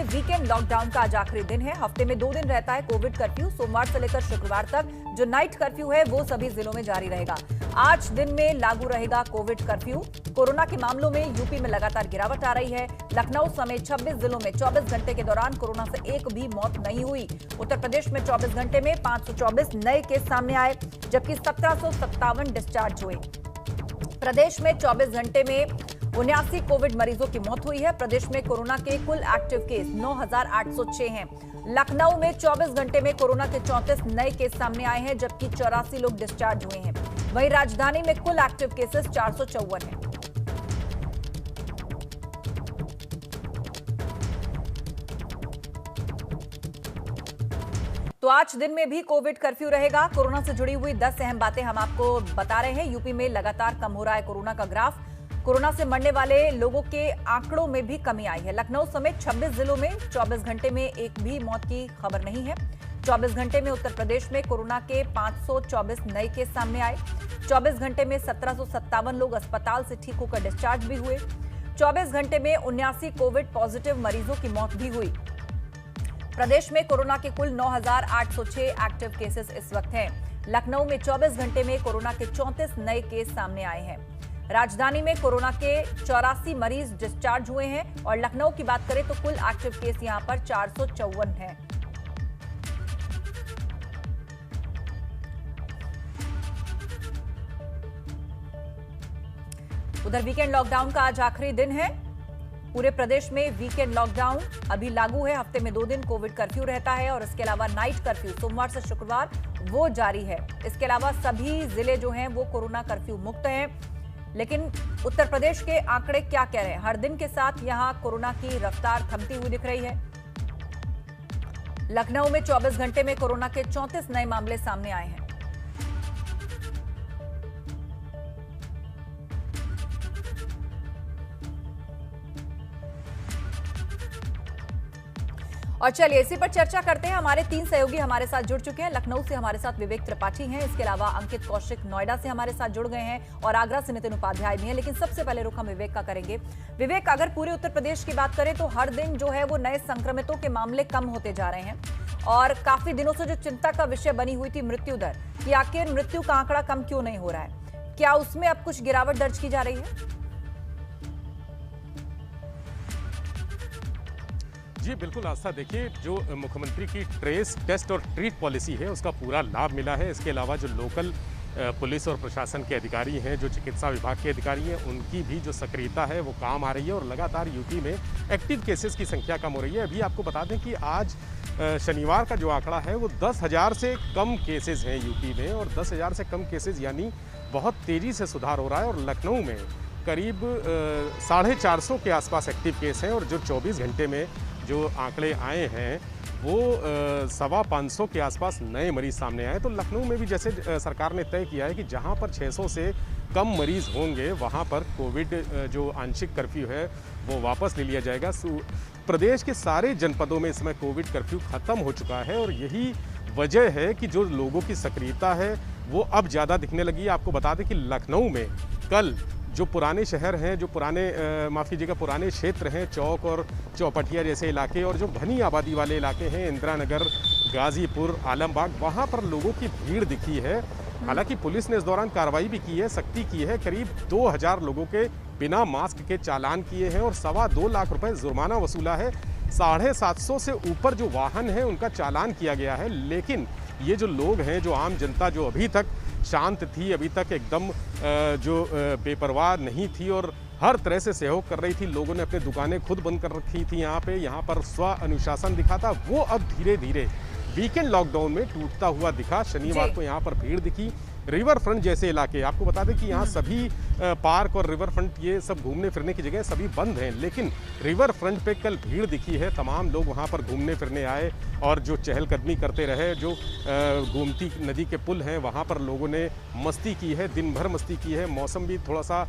में weekend lockdown का आज आखिरी दिन है। हफ्ते में 2 दिन रहता है कोविड कर्फ्यू। सोमवार से लेकर शुक्रवार तक जो नाइट कर्फ्यू है वो सभी जिलों में जारी रहेगा। आज दिन में लागू रहेगा कोविड कर्फ्यू। कोरोना के मामलों में यूपी में लगातार गिरावट आ रही है। लखनऊ समेत 26 जिलों में 24 घंटे के दौरान कोरोना से एक भी मौत नहीं हुई। उत्तर प्रदेश में 24 घंटे में 524 नए केस सामने आए, जबकि 1757 डिस्चार्ज हुए। प्रदेश में 24 घंटे में 79 कोविड मरीजों की मौत हुई है। प्रदेश में कोरोना के कुल एक्टिव केस 9806 हैं। लखनऊ में 24 घंटे में कोरोना के 34 नए केस सामने आए हैं, जबकि 84 लोग डिस्चार्ज हुए हैं। वहीं राजधानी में कुल एक्टिव केसेस 454 हैं। तो आज दिन में भी कोविड कर्फ्यू रहेगा। कोरोना से जुड़ी हुई 10 अहम बातें हम आपको बता रहे हैं। यूपी में लगातार कम हो रहा है कोरोना का ग्राफ। कोरोना से मरने वाले लोगों के आंकड़ों में भी कमी आई है। लखनऊ समेत 26 जिलों में 24 घंटे में एक भी मौत की खबर नहीं है। 24 घंटे में उत्तर प्रदेश में कोरोना के 524 नए केस सामने आए। 24 घंटे में 1757 लोग अस्पताल से ठीक होकर डिस्चार्ज भी हुए। 24 घंटे में 79 कोविड पॉजिटिव मरीजों की मौत भी हुई। प्रदेश में कोरोना के कुल 9806 एक्टिव केसेस इस वक्त हैं। लखनऊ में 24 घंटे में कोरोना के 34 नए केस सामने आए हैं। राजधानी में कोरोना के 84 मरीज डिस्चार्ज हुए हैं और लखनऊ की बात करें तो कुल एक्टिव केस यहां पर 454 हैं। उधर वीकेंड लॉकडाउन का आज आखिरी दिन है। पूरे प्रदेश में वीकेंड लॉकडाउन अभी लागू है। हफ्ते में 2 दिन कोविड कर्फ्यू रहता है और इसके अलावा नाइट कर्फ्यू सोमवार से शुक्रवार वो जारी है। इसके अलावा सभी जिले जो हैं वो कोरोना कर्फ्यू मुक्त हैं। लेकिन उत्तर प्रदेश के आंकड़े क्या कह रहे हैं? हर दिन के साथ यहां कोरोना की रफ्तार थमती हुई दिख रही है। लखनऊ में 24 घंटे में कोरोना के 34 नए मामले सामने आए हैं। और चलिए इसी पर चर्चा करते हैं। हमारे 3 सहयोगी हमारे साथ जुड़ चुके हैं। लखनऊ से हमारे साथ विवेक त्रिपाठी हैं, इसके अलावा अंकित कौशिक नोएडा से हमारे साथ जुड़ गए हैं और आगरा से नितिन उपाध्याय भी हैं। लेकिन सबसे पहले रुख हम विवेक का करेंगे। विवेक, अगर पूरे उत्तर प्रदेश की बात करें तो हर दिन जो है वो नए संक्रमितों के मामले कम होते जा रहे हैं और काफी दिनों से जो चिंता का विषय बनी हुई थी मृत्यु दर, कि आखिर मृत्यु का आंकड़ा कम क्यों नहीं हो रहा है, क्या उसमें अब कुछ गिरावट दर्ज की जा रही है? जी बिल्कुल आस्था, देखिए जो मुख्यमंत्री की ट्रेस टेस्ट और ट्रीट पॉलिसी है उसका पूरा लाभ मिला है। इसके अलावा जो लोकल पुलिस और प्रशासन के अधिकारी हैं, जो चिकित्सा विभाग के अधिकारी हैं, उनकी भी जो सक्रियता है वो काम आ रही है और लगातार यूपी में एक्टिव केसेस की संख्या कम हो रही है। अभी आपको बता दें कि आज शनिवार का जो आंकड़ा है वो 10,000 से कम केसेस हैं यूपी में और 10,000 से कम केसेस यानी बहुत तेज़ी से सुधार हो रहा है। और लखनऊ में करीब 450 के आसपास एक्टिव केस हैं और जो 24 घंटे में जो आंकड़े आए हैं वो 525 के आसपास नए मरीज सामने आए। तो लखनऊ में भी जैसे सरकार ने तय किया है कि जहां पर 600 से कम मरीज होंगे वहां पर कोविड जो आंशिक कर्फ्यू है वो वापस ले लिया जाएगा। प्रदेश के सारे जनपदों में इस समय कोविड कर्फ्यू ख़त्म हो चुका है और यही वजह है कि जो लोगों की सक्रियता है वो अब ज़्यादा दिखने लगी है। आपको बता दें कि लखनऊ में कल जो पुराने शहर हैं, जो पुराने क्षेत्र हैं, चौक और चौपटिया जैसे इलाके और जो घनी आबादी वाले इलाके हैं, इंदिरा नगर, गाजीपुर, आलमबाग, वहाँ पर लोगों की भीड़ दिखी है। हालांकि पुलिस ने इस दौरान कार्रवाई भी की है, सख्ती की है। करीब 2000 लोगों के बिना मास्क के चालान किए हैं और 2.25 लाख रुपए जुर्माना वसूला है। 750 से ऊपर जो वाहन हैं उनका चालान किया गया है। लेकिन ये जो लोग हैं, जो आम जनता जो अभी तक शांत थी, अभी तक एकदम जो बेपरवाह नहीं थी और हर तरह से सहयोग कर रही थी, लोगों ने अपनी दुकानें खुद बंद कर रखी थी, यहाँ पर स्व अनुशासन दिखा था, वो अब धीरे धीरे वीकेंड लॉकडाउन में टूटता हुआ दिखा। शनिवार को यहाँ पर भीड़ दिखी। रिवर फ्रंट जैसे इलाके, आपको बता दें कि यहाँ सभी पार्क और रिवर फ्रंट ये सब घूमने फिरने की जगह सभी बंद हैं, लेकिन रिवर फ्रंट पे कल भीड़ दिखी है। तमाम लोग वहाँ पर घूमने फिरने आए और जो चहलकदमी करते रहे। जो गोमती नदी के पुल हैं वहाँ पर लोगों ने मस्ती की है, दिन भर मस्ती की है। मौसम भी थोड़ा सा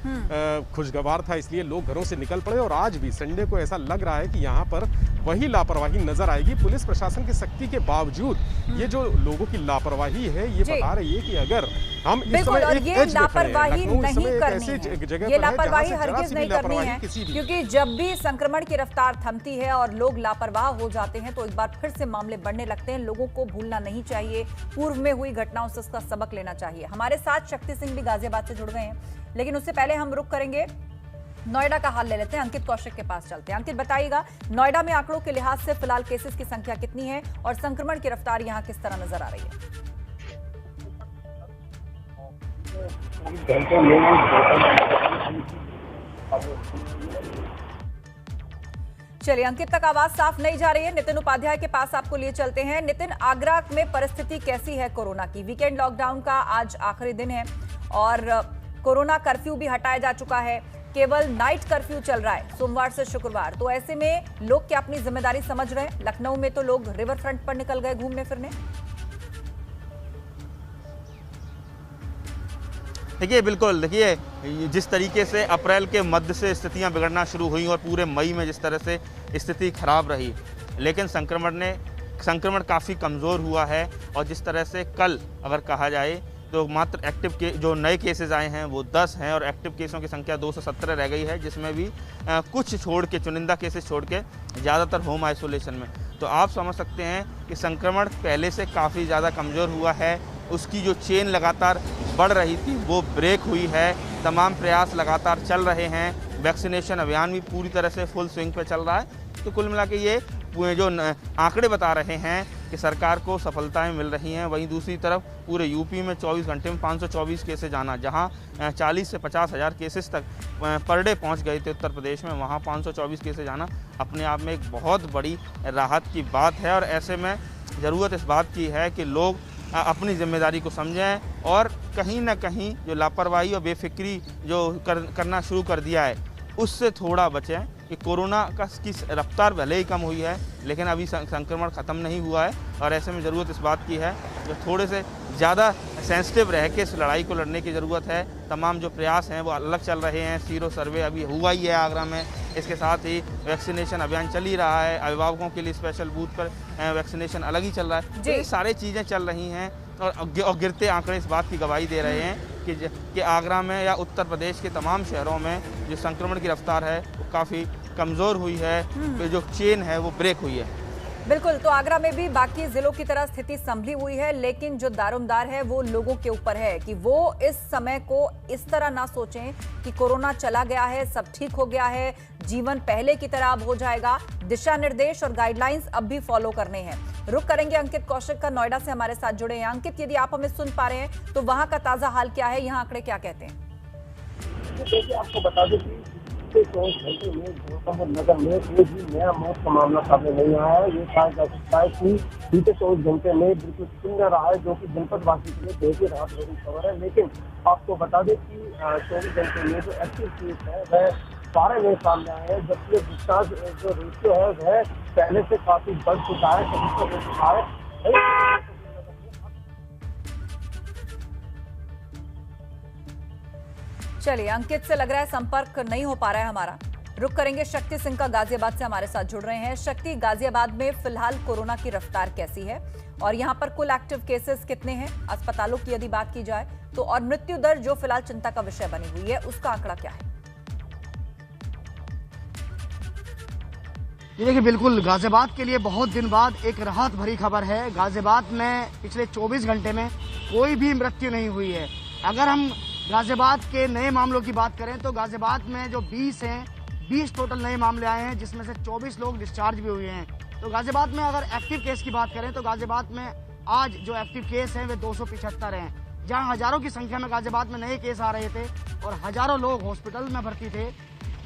खुशगवार था, इसलिए लोग घरों से निकल पड़े और आज भी संडे को ऐसा लग रहा है कि यहाँ पर वही लापरवाही नजर आएगी। पुलिस प्रशासन की सख्ती के बावजूद ये जो लोगों की लापरवाही है ये बता रही है कि अगर हम इस समय एक ये लापरवाही नहीं करनी है, ये लापरवाही हरगिज नहीं करनी है, क्योंकि जब भी संक्रमण की रफ्तार थमती है और लोग लापरवाह हो जाते हैं तो एक बार फिर से मामले बढ़ने लगते हैं। लोगों को भूलना नहीं चाहिए, पूर्व में हुई घटनाओं से उसका सबक लेना चाहिए। हमारे साथ शक्ति सिंह भी गाजियाबाद से जुड़ गए हैं, लेकिन उससे पहले हम रुक करेंगे, नोएडा का हाल ले लेते हैं। अंकित कौशिक के पास चलते हैं। अंकित, बताइएगा नोएडा में आंकड़ों के लिहाज से फिलहाल केसेस की संख्या कितनी है और संक्रमण की रफ्तार यहां किस तरह नजर आ रही है? चलिए, अंकित तक आवाज साफ नहीं जा रही है। नितिन उपाध्याय के पास आपको लिए चलते हैं। नितिन, आगरा में परिस्थिति कैसी है कोरोना की? वीकेंड लॉकडाउन का आज आखिरी दिन है और कोरोना कर्फ्यू भी हटाया जा चुका है, केवल नाइट कर्फ्यू चल रहा है सोमवार से शुक्रवार। तो ऐसे में लोग क्या अपनी जिम्मेदारी समझ रहे हैं? लखनऊ में तो लोग रिवर फ्रंट पर निकल गए घूमने फिरने। देखिए, बिल्कुल, देखिए जिस तरीके से अप्रैल के मध्य से स्थितियां बिगड़ना शुरू हुई और पूरे मई में जिस तरह से स्थिति खराब रही, लेकिन संक्रमण काफ़ी कमज़ोर हुआ है। और जिस तरह से कल अगर कहा जाए तो मात्र एक्टिव के जो नए केसेस आए हैं वो 10 हैं और एक्टिव केसों की संख्या 217 रह गई है, जिसमें भी कुछ छोड़ के, चुनिंदा केसेस छोड़ के ज़्यादातर होम आइसोलेशन में। तो आप समझ सकते हैं कि संक्रमण पहले से काफ़ी ज़्यादा कमज़ोर हुआ है। उसकी जो चेन लगातार बढ़ रही थी वो ब्रेक हुई है। तमाम प्रयास लगातार चल रहे हैं। वैक्सीनेशन अभियान भी पूरी तरह से फुल स्विंग पे चल रहा है। तो कुल मिला के ये जो आंकड़े बता रहे हैं कि सरकार को सफलताएं मिल रही हैं। वहीं दूसरी तरफ पूरे यूपी में 24 घंटे में 524 केसेज आना, जहां 40 से 50 हज़ार केसेस तक पर डे पहुंच गए थे उत्तर प्रदेश में, वहां 524 केसेज आना अपने आप में एक बहुत बड़ी राहत की बात है। और ऐसे में ज़रूरत इस बात की है कि लोग अपनी जिम्मेदारी को समझें और कहीं ना कहीं जो लापरवाही और बेफिक्री जो करना शुरू कर दिया है उससे थोड़ा बचें। कि कोरोना की रफ्तार भले ही कम हुई है, लेकिन अभी संक्रमण ख़त्म नहीं हुआ है। और ऐसे में ज़रूरत इस बात की है जो थोड़े से ज़्यादा सेंसिटिव रह के इस लड़ाई को लड़ने की ज़रूरत है। तमाम जो प्रयास हैं वो अलग चल रहे हैं। सीरो सर्वे अभी हुआ ही है आगरा में, इसके साथ ही वैक्सीनेशन अभियान चल ही रहा है। अभिभावकों के लिए स्पेशल बूथ पर वैक्सीनेशन अलग ही चल रहा है। ये सारी चीज़ें चल रही हैं और गिरते आंकड़े इस बात की गवाही दे रहे हैं कि आगरा में या उत्तर प्रदेश के तमाम शहरों में जो संक्रमण की रफ्तार है वो काफ़ी कमज़ोर हुई है। जो चेन है वो ब्रेक हुई है। बिल्कुल, तो आगरा में भी बाकी जिलों की तरह स्थिति संभली हुई है, लेकिन जो दारोमदार है वो लोगों के ऊपर है कि वो इस समय को इस तरह ना सोचें कि कोरोना चला गया है, सब ठीक हो गया है, जीवन पहले की तरह अब हो जाएगा। दिशा निर्देश और गाइडलाइंस अब भी फॉलो करने हैं। रुक करेंगे अंकित कौशिक का, नोएडा से हमारे साथ जुड़े हैं। अंकित, यदि आप हमें सुन पा रहे हैं तो वहां का ताजा हाल क्या है, यहाँ आंकड़े क्या कहते हैं? देखिए, आपको बता दें कि 24 घंटे में जौहर नगर में कोई भी नया मौत का मामला सामने नहीं आया है। ये कहा जा सकता है कि बीते 24 घंटे में बिल्कुल शून्य रहा है, जो कि जनपद वासी के लिए बेहद राहत भरी खबर है। लेकिन आपको बता दें कि 24 घंटे में जो एक्टिव केस है वह 12 नए सामने आए हैं, जबकि डिस्चार्ज जो रेशियो है वह पहले से काफी बढ़ चुका है, 70 हो चुका है। चलिए, अंकित से लग रहा है संपर्क नहीं हो पा रहा है हमारा। रुक करेंगे, शक्ति सिंह का गाजियाबाद से हमारे साथ जुड़ रहे हैं। शक्ति, गाजियाबाद में फिलहाल कोरोना की रफ्तार कैसी है और यहाँ पर कुल एक्टिव केसेस कितने हैं अस्पतालों की यदि बात की जाए तो, और मृत्यु दर जो फिलहाल चिंता का विषय बनी हुई है उसका आंकड़ा क्या है? देखिए, बिल्कुल गाजियाबाद के लिए बहुत दिन बाद एक राहत भरी खबर है। गाजियाबाद में पिछले 24 घंटे में कोई भी मृत्यु नहीं हुई है। अगर हम गाजियाबाद के नए मामलों की बात करें तो गाजियाबाद में जो 20 टोटल नए मामले आए हैं, जिसमें से 24 लोग डिस्चार्ज भी हुए हैं। तो गाजियाबाद में अगर एक्टिव केस की बात करें तो गाजियाबाद में आज जो एक्टिव केस हैं वे 275 हैं। जहां हजारों की संख्या में गाजियाबाद में नए केस आ रहे थे और हजारों लोग हॉस्पिटल में भर्ती थे,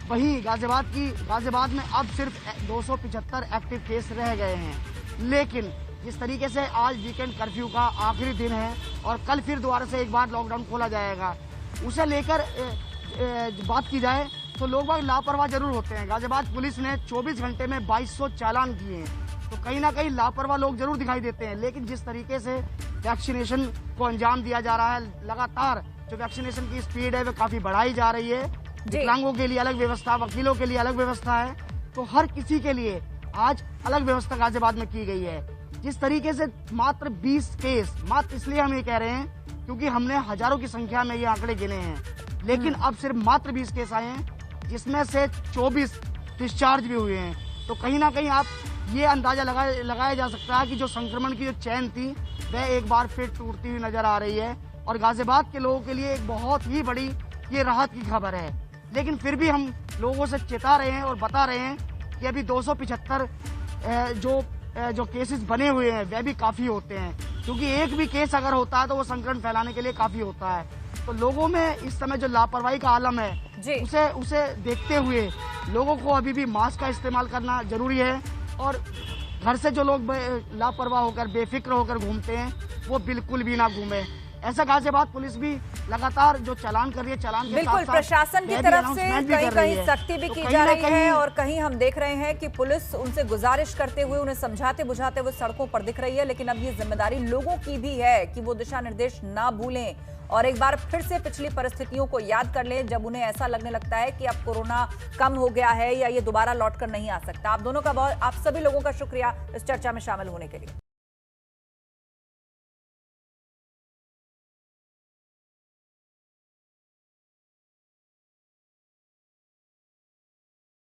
वहीं गाजियाबाद में अब सिर्फ 275 एक्टिव केस रह गए हैं। लेकिन जिस तरीके से आज वीकेंड कर्फ्यू का आखिरी दिन है और कल फिर दोबारा से एक बार लॉकडाउन खोला जाएगा, उसे लेकर बात की जाए तो लोग बाग लापरवाह जरूर होते हैं। गाजियाबाद पुलिस ने 24 घंटे में 2200 चालान किए हैं, तो कहीं ना कहीं लापरवाह लोग जरूर दिखाई देते हैं। लेकिन जिस तरीके से वैक्सीनेशन को अंजाम दिया जा रहा है, लगातार जो वैक्सीनेशन की स्पीड है वो काफी बढ़ाई जा रही है। विकलांगों के लिए अलग व्यवस्था, वकीलों के लिए अलग व्यवस्था है, तो हर किसी के लिए आज अलग व्यवस्था गाजियाबाद में की गई है। जिस तरीके से मात्र 20 केस, मात्र इसलिए हम ये कह रहे हैं क्योंकि हमने हजारों की संख्या में ये आंकड़े गिने हैं, लेकिन अब सिर्फ मात्र 20 केस आए हैं, जिसमें से 24 डिस्चार्ज भी हुए हैं। तो कहीं ना कहीं आप ये अंदाजा लगाया जा सकता है कि जो संक्रमण की जो चैन थी वह एक बार फिर टूटती हुई नजर आ रही है और गाजियाबाद के लोगों के लिए एक बहुत ही बड़ी ये राहत की खबर है। लेकिन फिर भी हम लोगों से चेता रहे हैं और बता रहे हैं कि अभी 275 जो केसेस बने हुए हैं वह भी काफ़ी होते हैं, क्योंकि एक भी केस अगर होता है तो वो संक्रमण फैलाने के लिए काफ़ी होता है। तो लोगों में इस समय जो लापरवाही का आलम है उसे देखते हुए लोगों को अभी भी मास्क का इस्तेमाल करना जरूरी है और घर से जो लोग लापरवाह होकर बेफिक्र होकर घूमते हैं वो बिल्कुल भी ना घूमे। ऐसा गाजियाबाद पुलिस भी लगातार जो चालान कर रही है, चालान के बिल्कुल साथ प्रशासन की तरफ से कहीं कहीं सख्ती भी की जा रही है और कहीं हम देख रहे हैं कि पुलिस उनसे गुजारिश करते हुए, उन्हें समझाते बुझाते हुए सड़कों पर दिख रही है। लेकिन अब ये जिम्मेदारी लोगों की भी है कि वो दिशा निर्देश ना भूलें और एक बार फिर से पिछली परिस्थितियों को याद कर लें जब उन्हें ऐसा लगने लगता है कि अब कोरोना कम हो गया है या ये दोबारा लौटकर नहीं आ सकता। आप दोनों का आप सभी लोगों का शुक्रिया इस चर्चा में शामिल होने के लिए।